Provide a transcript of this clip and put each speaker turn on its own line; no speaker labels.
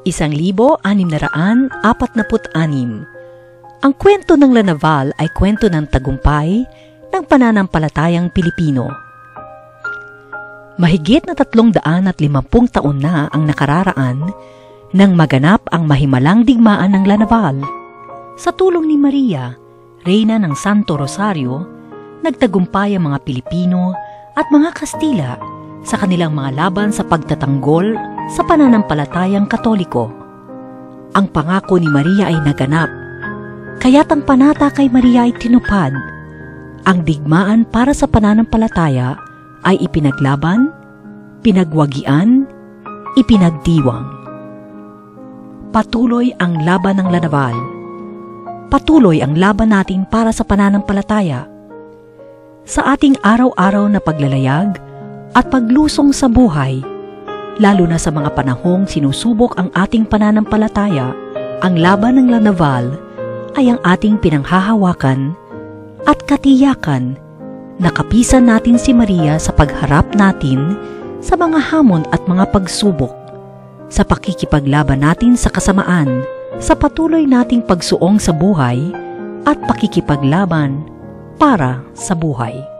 1646. Ang kwento ng La Naval ay kwento ng tagumpay ng pananampalatayang Pilipino. Mahigit na 350 taon na ang nakararaan nang maganap ang mahimalang digmaan ng La Naval. Sa tulong ni Maria, Reyna ng Santo Rosario, nagtagumpay ang mga Pilipino at mga Kastila sa kanilang mga laban sa pagtatanggol sa pananampalatayang Katoliko. Ang pangako ni Maria ay naganap, kaya't ang panata kay Maria ay tinupad. Ang digmaan para sa pananampalataya ay ipinaglaban, pinagwagian, ipinagdiwang. Patuloy ang laban ng La Naval. Patuloy ang laban natin para sa pananampalataya. Sa ating araw-araw na paglalayag at paglusong sa buhay, lalo na sa mga panahong sinusubok ang ating pananampalataya, ang laban ng La Naval ay ang ating pinanghahawakan at katiyakan na kapisan natin si Maria sa pagharap natin sa mga hamon at mga pagsubok, sa pakikipaglaban natin sa kasamaan, sa patuloy nating pagsuong sa buhay at pakikipaglaban para sa buhay.